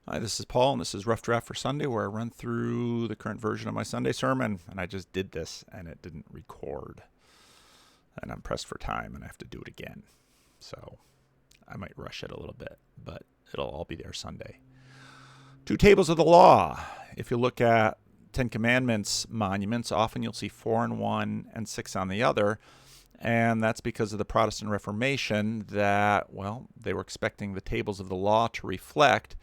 Hi, this is Paul, and this is Rough Draft for Sunday, where I run through the current version of my Sunday sermon. And I just did this, and it didn't record. And I'm pressed for time, and I have to do it again. So I might rush it a little bit, but it'll all be there Sunday. 2 tables of the law. If you look at Ten Commandments monuments, often you'll see 4 on one and 6 on the other. And that's because of the Protestant Reformation that, well, they were expecting the tables of the law to reflect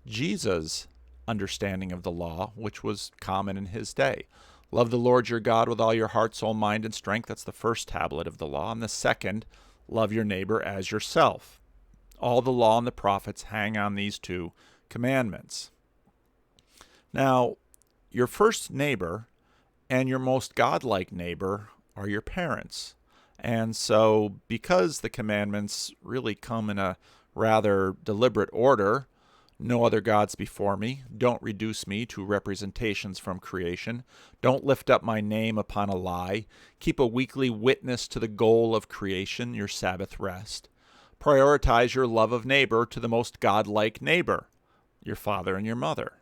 Jesus' understanding of the law, which was common in his day. Love the Lord your God with all your heart, soul, mind, and strength. That's the first tablet of the law. And the second, love your neighbor as yourself. All the law and the prophets hang on these 2 commandments. Now, your first neighbor and your most godlike neighbor are your parents. And so, because the commandments really come in a rather deliberate order, no other gods before me, don't reduce me to representations from creation, don't lift up my name upon a lie, keep a weekly witness to the goal of creation, your Sabbath rest, prioritize your love of neighbor to the most godlike neighbor, your father and your mother.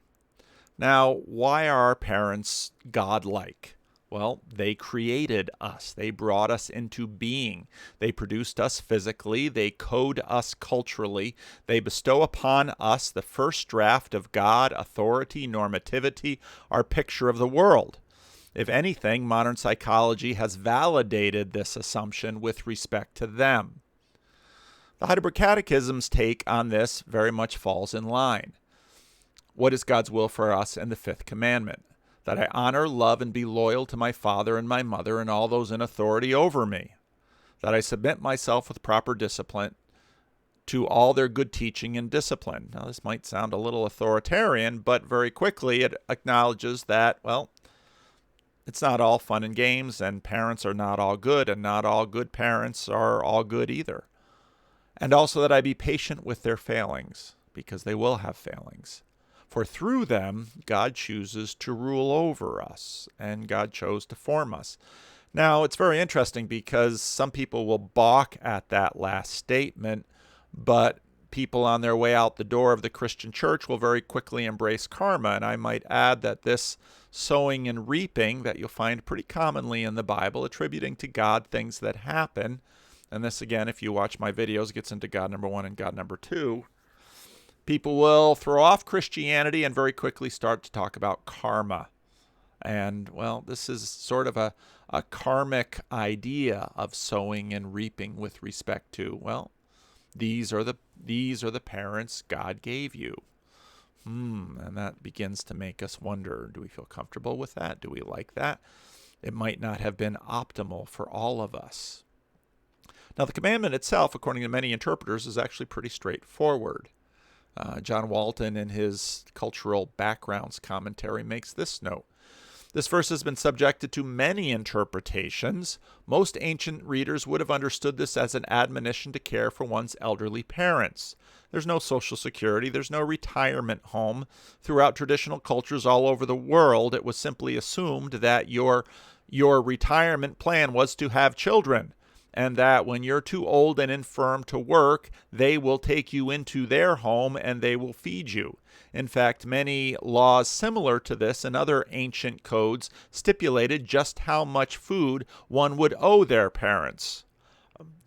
Now, why are our parents godlike? Well, they created us. They brought us into being. They produced us physically. They code us culturally. They bestow upon us the first draft of God, authority, normativity, our picture of the world. If anything, modern psychology has validated this assumption with respect to them. The Heidelberg Catechism's take on this very much falls in line. What is God's will for us in the 5th commandment? That I honor, love, and be loyal to my father and my mother and all those in authority over me. That I submit myself with proper discipline to all their good teaching and discipline. Now, this might sound a little authoritarian, but very quickly it acknowledges that, well, it's not all fun and games, and parents are not all good, and not all good parents are all good either. And also that I be patient with their failings, because they will have failings. For through them, God chooses to rule over us, and God chose to form us. Now, it's very interesting because some people will balk at that last statement, but people on their way out the door of the Christian church will very quickly embrace karma. And I might add that this sowing and reaping that you'll find pretty commonly in the Bible, attributing to God things that happen, and this, again, if you watch my videos, gets into God number 1 and God number 2, people will throw off Christianity and very quickly start to talk about karma. And, well, this is sort of a karmic idea of sowing and reaping with respect to, well, these are the parents God gave you. And that begins to make us wonder, do we feel comfortable with that? Do we like that? It might not have been optimal for all of us. Now, the commandment itself, according to many interpreters, is actually pretty straightforward. John Walton, in his Cultural Backgrounds commentary, makes this note. This verse has been subjected to many interpretations. Most ancient readers would have understood this as an admonition to care for one's elderly parents. There's no social security. There's no retirement home. Throughout traditional cultures all over the world, it was simply assumed that your retirement plan was to have children, and that when you're too old and infirm to work, they will take you into their home and they will feed you. In fact, many laws similar to this and other ancient codes stipulated just how much food one would owe their parents.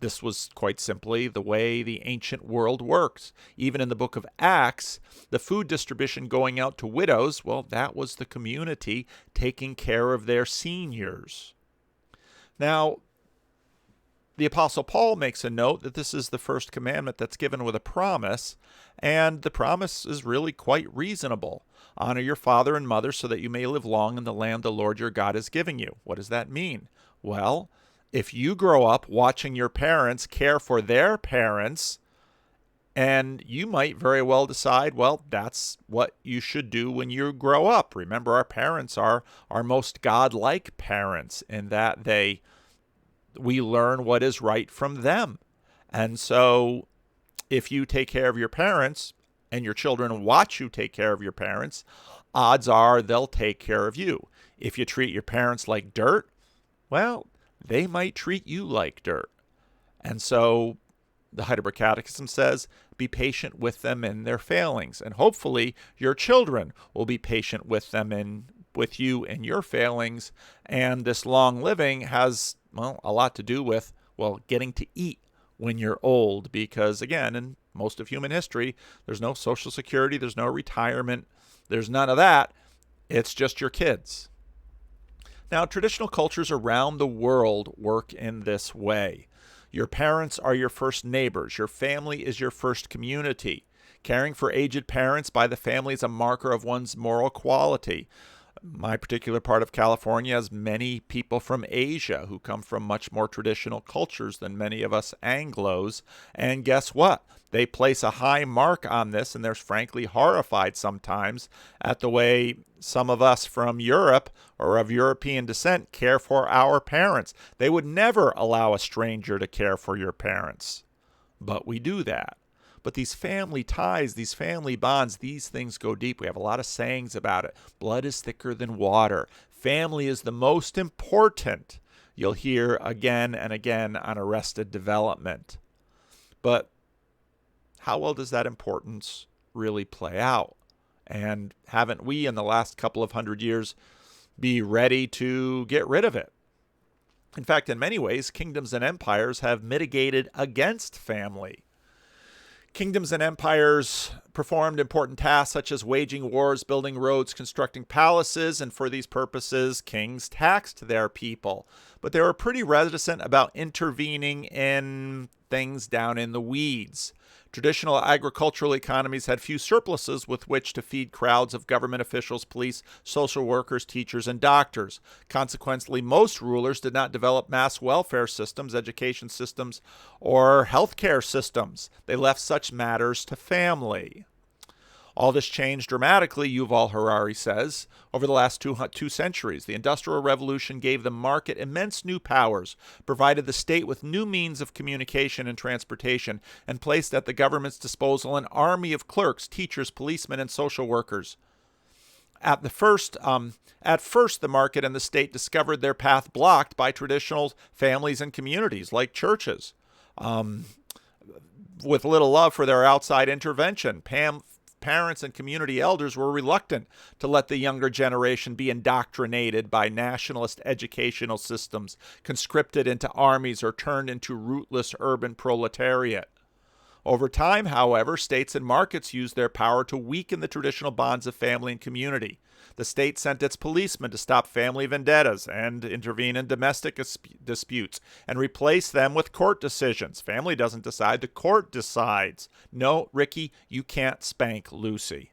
This was quite simply the way the ancient world works. Even in the book of Acts, the food distribution going out to widows, well, that was the community taking care of their seniors. Now, the Apostle Paul makes a note that this is the first commandment that's given with a promise, and the promise is really quite reasonable. Honor your father and mother so that you may live long in the land the Lord your God is giving you. What does that mean? Well, if you grow up watching your parents care for their parents, and you might very well decide, well, that's what you should do when you grow up. Remember, our parents are our most godlike parents in that we learn what is right from them. And so if you take care of your parents and your children watch you take care of your parents, odds are they'll take care of you. If you treat your parents like dirt, well, they might treat you like dirt. And so The Heidelberg Catechism says, be patient with them in their failings. And hopefully your children will be patient with them and with you in your failings. And this long living has, well, a lot to do with, well, getting to eat when you're old. Because again, in most of human history, there's no Social Security, there's no retirement, there's none of that. It's just your kids. Now, traditional cultures around the world work in this way. Your parents are your first neighbors. Your family is your first community. Caring for aged parents by the family is a marker of one's moral quality. My particular part of California has many people from Asia who come from much more traditional cultures than many of us Anglos. And guess what? They place a high mark on this, and they're frankly horrified sometimes at the way some of us from Europe or of European descent care for our parents. They would never allow a stranger to care for your parents. But we do that. But these family ties, these family bonds, these things go deep. We have a lot of sayings about it. Blood is thicker than water. Family is the most important. You'll hear again and again on Arrested Development. But how well does that importance really play out? And haven't we in the last couple of 100 years be ready to get rid of it? In fact, in many ways, kingdoms and empires have mitigated against family. Kingdoms and empires performed important tasks such as waging wars, building roads, constructing palaces, and for these purposes, kings taxed their people. But they were pretty reticent about intervening in things down in the weeds. Traditional agricultural economies had few surpluses with which to feed crowds of government officials, police, social workers, teachers, and doctors. Consequently, most rulers did not develop mass welfare systems, education systems, or healthcare systems. They left such matters to family. All this changed dramatically, Yuval Harari says, over the last two centuries. The Industrial Revolution gave the market immense new powers, provided the state with new means of communication and transportation, and placed at the government's disposal an army of clerks, teachers, policemen, and social workers. At first, the market and the state discovered their path blocked by traditional families and communities, like churches, with little love for their outside intervention. Parents and community elders were reluctant to let the younger generation be indoctrinated by nationalist educational systems, conscripted into armies, or turned into rootless urban proletariat. Over time, however, states and markets used their power to weaken the traditional bonds of family and community. The state sent its policemen to stop family vendettas and intervene in domestic disputes and replace them with court decisions. Family doesn't decide, the court decides. No, Ricky, you can't spank Lucy.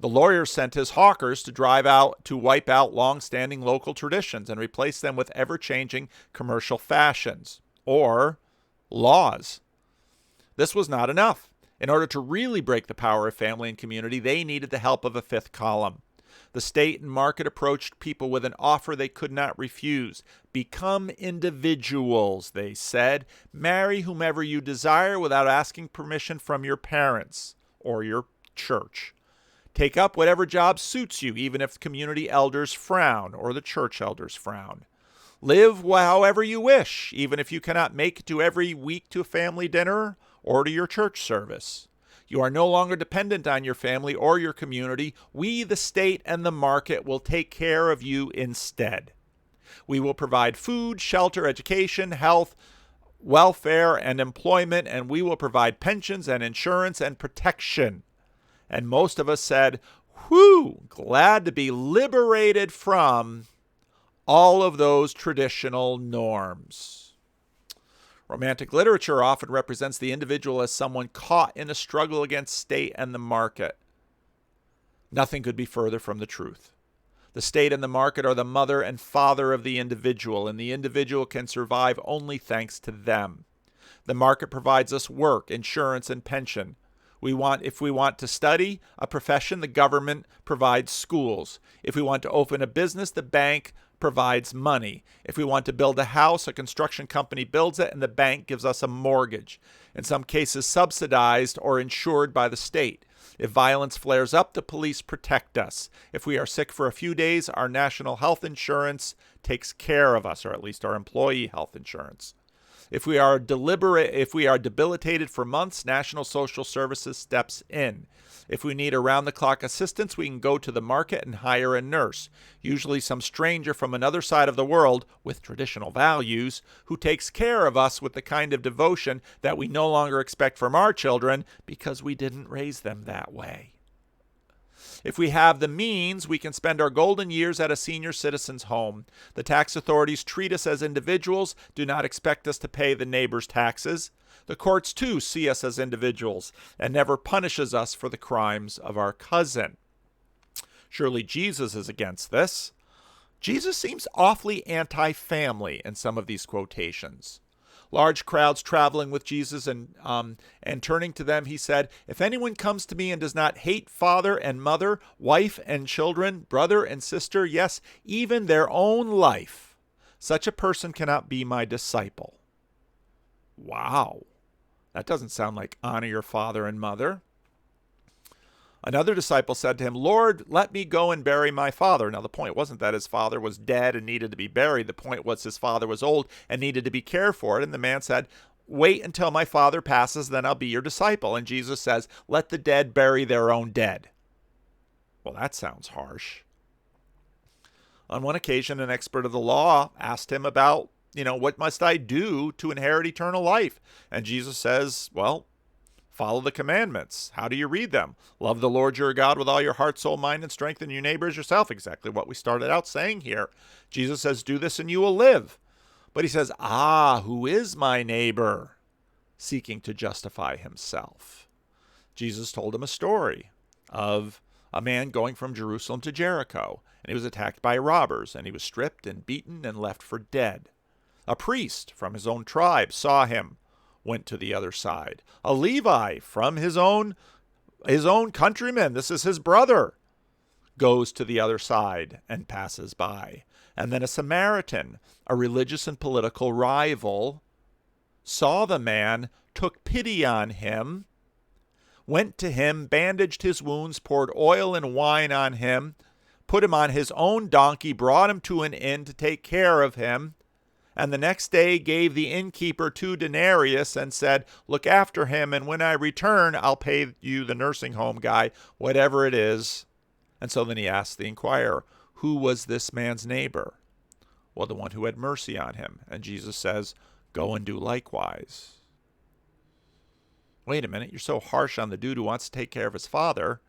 The lawyer sent his hawkers to wipe out long-standing local traditions and replace them with ever-changing commercial fashions or laws. This was not enough. In order to really break the power of family and community, they needed the help of a fifth column. The state and market approached people with an offer they could not refuse. Become individuals, they said. Marry whomever you desire without asking permission from your parents or your church. Take up whatever job suits you, even if the community elders frown or the church elders frown. Live however you wish, even if you cannot make it to every week to a family dinner or to your church service. You are no longer dependent on your family or your community. We, the state and the market, will take care of you instead. We will provide food, shelter, education, health, welfare, and employment, and we will provide pensions and insurance and protection. And most of us said, whew, glad to be liberated from all of those traditional norms. Romantic literature often represents the individual as someone caught in a struggle against state and the market. Nothing could be further from the truth. The state and the market are the mother and father of the individual, and the individual can survive only thanks to them. The market provides us work, insurance, and pension. If we want to study a profession, the government provides schools. If we want to open a business, the bank provides money. If we want to build a house, a construction company builds it, and the bank gives us a mortgage, in some cases subsidized or insured by the state. If violence flares up, the police protect us. If we are sick for a few days, our national health insurance takes care of us, or at least our employee health insurance. If we are debilitated for months, National Social Services steps in. If we need around-the-clock assistance, we can go to the market and hire a nurse, usually some stranger from another side of the world with traditional values, who takes care of us with the kind of devotion that we no longer expect from our children because we didn't raise them that way. If we have the means, we can spend our golden years at a senior citizen's home. The tax authorities treat us as individuals, do not expect us to pay the neighbor's taxes. The courts, too, see us as individuals and never punishes us for the crimes of our cousin. Surely Jesus is against this. Jesus seems awfully anti-family in some of these quotations. Large crowds traveling with Jesus and turning to them, he said, "If anyone comes to me and does not hate father and mother, wife and children, brother and sister, yes, even their own life, such a person cannot be my disciple." Wow. That doesn't sound like honor your father and mother. Another disciple said to him, "Lord, let me go and bury my father." Now, the point wasn't that his father was dead and needed to be buried. The point was his father was old and needed to be cared for. And the man said, "Wait until my father passes, then I'll be your disciple." And Jesus says, "Let the dead bury their own dead." Well, that sounds harsh. On one occasion, an expert of the law asked him about, what must I do to inherit eternal life? And Jesus says, well, follow the commandments. How do you read them? Love the Lord your God with all your heart, soul, mind, and strength, and your neighbor as yourself. Exactly what we started out saying here. Jesus says, do this and you will live. But he says, who is my neighbor? Seeking to justify himself. Jesus told him a story of a man going from Jerusalem to Jericho, and he was attacked by robbers, and he was stripped and beaten and left for dead. A priest from his own tribe saw him, went to the other side. A Levi from his own countrymen, this is his brother, goes to the other side and passes by. And then a Samaritan, a religious and political rival, saw the man, took pity on him, went to him, bandaged his wounds, poured oil and wine on him, put him on his own donkey, brought him to an inn to take care of him, and the next day gave the innkeeper 2 denarii and said, look after him, and when I return, I'll pay you, the nursing home guy, whatever it is. And so then he asked the inquirer, who was this man's neighbor? Well, the one who had mercy on him. And Jesus says, go and do likewise. Wait a minute, you're so harsh on the dude who wants to take care of his father,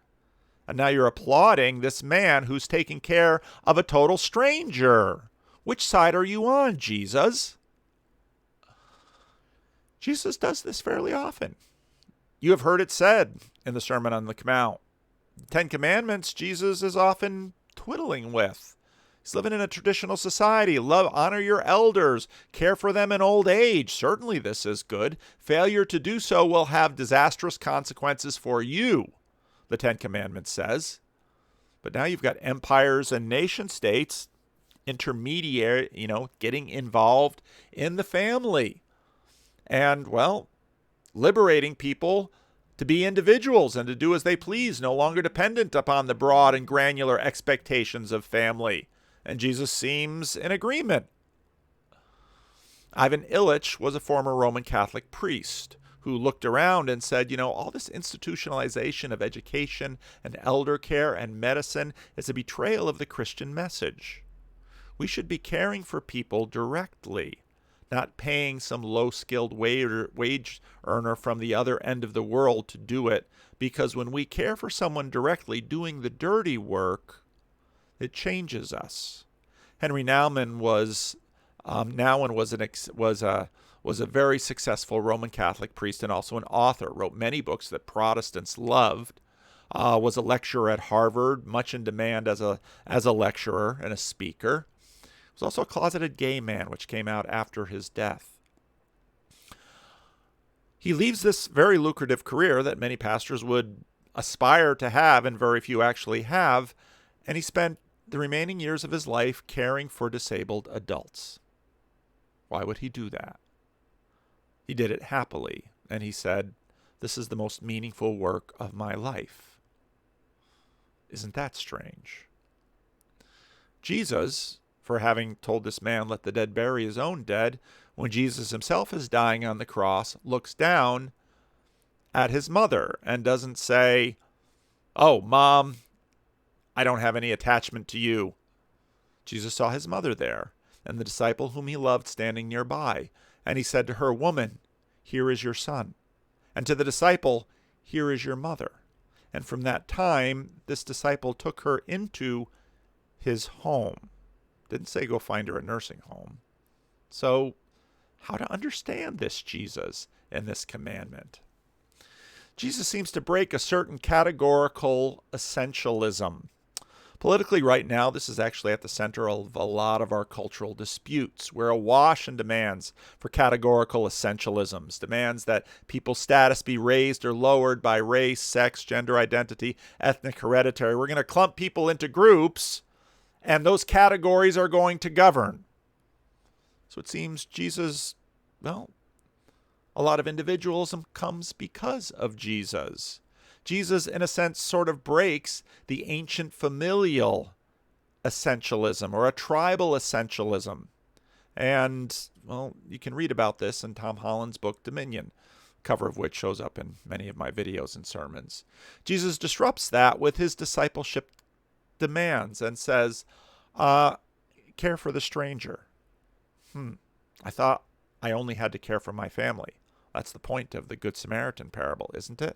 and now you're applauding this man who's taking care of a total stranger. Which side are you on, Jesus? Jesus does this fairly often. You have heard it said in the Sermon on the Mount. The 10 Commandments Jesus is often twiddling with. He's living in a traditional society. Honor your elders. Care for them in old age. Certainly this is good. Failure to do so will have disastrous consequences for you, the 10 Commandments says. But now you've got empires and nation states, intermediary, getting involved in the family. And, liberating people to be individuals and to do as they please, no longer dependent upon the broad and granular expectations of family. And Jesus seems in agreement. Ivan Illich was a former Roman Catholic priest who looked around and said, all this institutionalization of education and elder care and medicine is a betrayal of the Christian message. We should be caring for people directly, not paying some low-skilled wage earner from the other end of the world to do it, because when we care for someone directly doing the dirty work, it changes us. Henry Nouwen was a very successful Roman Catholic priest and also an author. Wrote many books that Protestants loved. Was a lecturer at Harvard, much in demand as a lecturer and a speaker. Was also a closeted gay man, which came out after his death. He leaves this very lucrative career that many pastors would aspire to have and very few actually have, and he spent the remaining years of his life caring for disabled adults. Why would he do that? He did it happily, and he said, this is the most meaningful work of my life. Isn't that strange? Jesus, for having told this man, let the dead bury his own dead, when Jesus himself is dying on the cross, looks down at his mother and doesn't say, oh, Mom, I don't have any attachment to you. Jesus saw his mother there and the disciple whom he loved standing nearby. And he said to her, Woman, here is your son. And to the disciple, here is your mother. And from that time, this disciple took her into his home. Didn't say go find her a nursing home. So, how to understand this Jesus and this commandment? Jesus seems to break a certain categorical essentialism. Politically right now, this is actually at the center of a lot of our cultural disputes. We're awash in demands for categorical essentialisms, demands that people's status be raised or lowered by race, sex, gender identity, ethnic hereditary. We're going to clump people into groups, and those categories are going to govern. So it seems Jesus, well, a lot of individualism comes because of Jesus. Jesus, in a sense, sort of breaks the ancient familial essentialism or a tribal essentialism. And, well, you can read about this in Tom Holland's book, Dominion, cover of which shows up in many of my videos and sermons. Jesus disrupts that with his discipleship demands and says, care for the stranger. I thought I only had to care for my family. That's the point of the Good Samaritan parable, isn't it?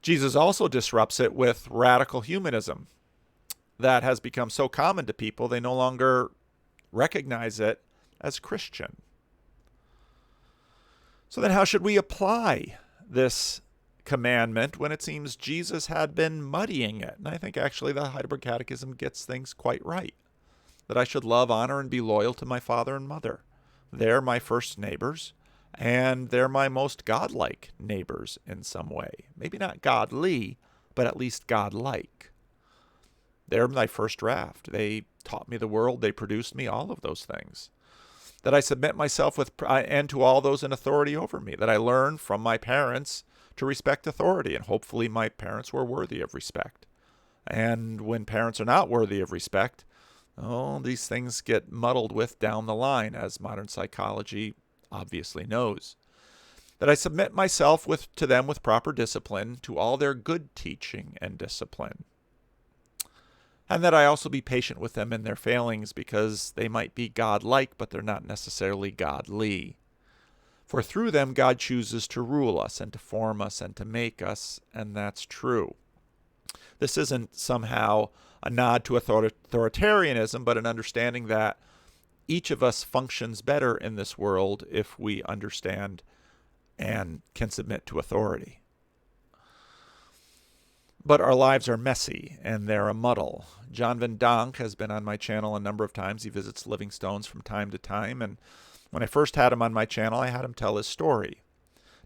Jesus also disrupts it with radical humanism that has become so common to people they no longer recognize it as Christian. So then how should we apply this commandment when it seems Jesus had been muddying it? And I think actually the Heidelberg Catechism gets things quite right. That I should love, honor, and be loyal to my father and mother. They're my first neighbors, and they're my most godlike neighbors in some way. Maybe not godly, but at least godlike. They're my first draft. They taught me the world. They produced me, all of those things. That I submit myself with and to all those in authority over me. That I learn from my parents to respect authority, and hopefully my parents were worthy of respect. And when parents are not worthy of respect, these things get muddled with down the line, as modern psychology obviously knows. That I submit myself to them with proper discipline, to all their good teaching and discipline. And that I also be patient with them in their failings, because they might be godlike, but they're not necessarily godly. For through them God chooses to rule us and to form us and to make us, and that's true. This isn't somehow a nod to authoritarianism, but an understanding that each of us functions better in this world if we understand and can submit to authority. But our lives are messy, and they're a muddle. John Van Donk has been on my channel a number of times. He visits Living Stones from time to time, and when I first had him on my channel, I had him tell his story.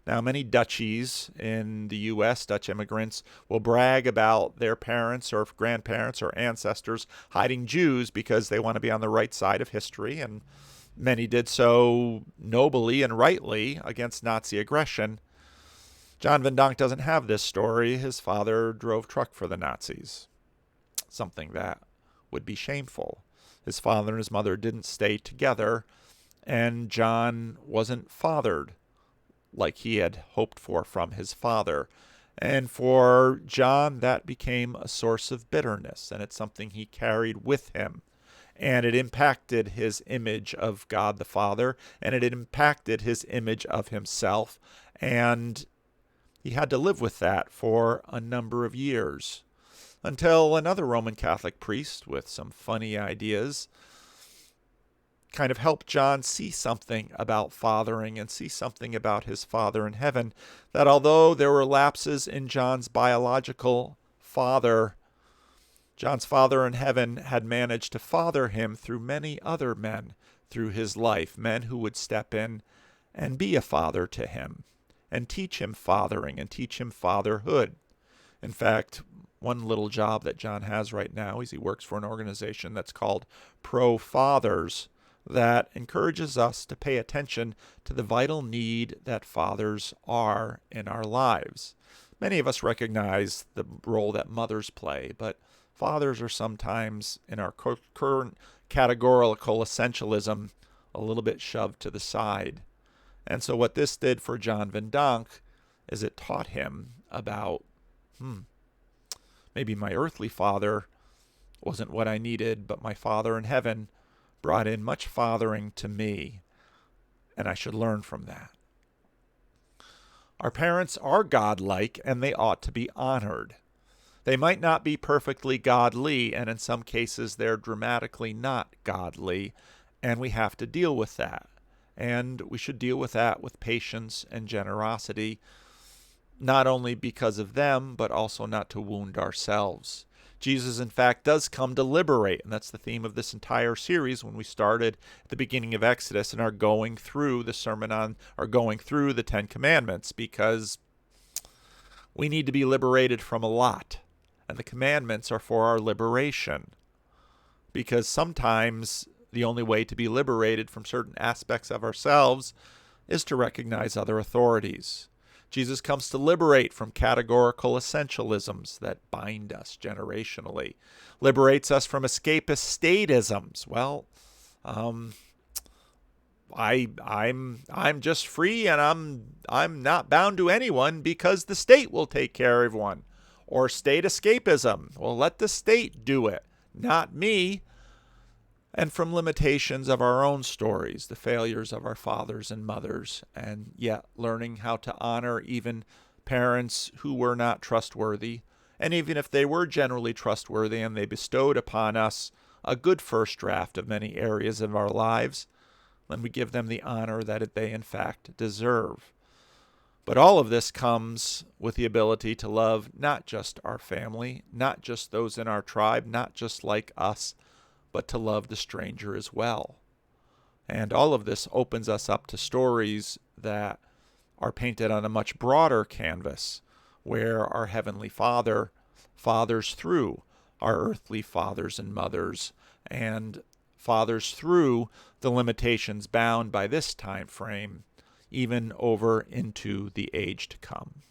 Now, many Dutchies in the U.S., Dutch immigrants, will brag about their parents or grandparents or ancestors hiding Jews because they want to be on the right side of history, and many did so nobly and rightly against Nazi aggression. John Van Donk doesn't have this story. His father drove truck for the Nazis, something that would be shameful. His father and his mother didn't stay together, and John wasn't fathered like he had hoped for from his father. And for John, that became a source of bitterness, and it's something he carried with him. And it impacted his image of God the Father, and it impacted his image of himself, and he had to live with that for a number of years, until another Roman Catholic priest with some funny ideas kind of helped John see something about fathering and see something about his Father in heaven, that although there were lapses in John's biological father, John's Father in heaven had managed to father him through many other men through his life, men who would step in and be a father to him and teach him fathering and teach him fatherhood. In fact, one little job that John has right now is he works for an organization that's called Pro Fathers, that encourages us to pay attention to the vital need that fathers are in our lives. Many of us recognize the role that mothers play, but fathers are sometimes, in our current categorical essentialism a little bit shoved to the side. And so what this did for John Van Donk is it taught him about, maybe my earthly father wasn't what I needed, but my Father in heaven brought in much fathering to me, and I should learn from that. Our parents are godlike, and they ought to be honored. They might not be perfectly godly, and in some cases they're dramatically not godly, and we have to deal with that. And we should deal with that with patience and generosity, not only because of them, but also not to wound ourselves. Jesus, in fact, does come to liberate, and that's the theme of this entire series when we started at the beginning of Exodus and are going through the going through the Ten Commandments, because we need to be liberated from a lot, and the commandments are for our liberation, because sometimes the only way to be liberated from certain aspects of ourselves is to recognize other authorities. Jesus comes to liberate from categorical essentialisms that bind us generationally, liberates us from escapist statisms. Well, I'm just free, and I'm not bound to anyone because the state will take care of everyone. Or state escapism. Well, let the state do it, not me. And from limitations of our own stories, the failures of our fathers and mothers, and yet learning how to honor even parents who were not trustworthy. And even if they were generally trustworthy and they bestowed upon us a good first draft of many areas of our lives, then we give them the honor that they in fact deserve. But all of this comes with the ability to love not just our family, not just those in our tribe, not just like us, but to love the stranger as well. And all of this opens us up to stories that are painted on a much broader canvas, where our Heavenly Father fathers through our earthly fathers and mothers, and fathers through the limitations bound by this time frame, even over into the age to come.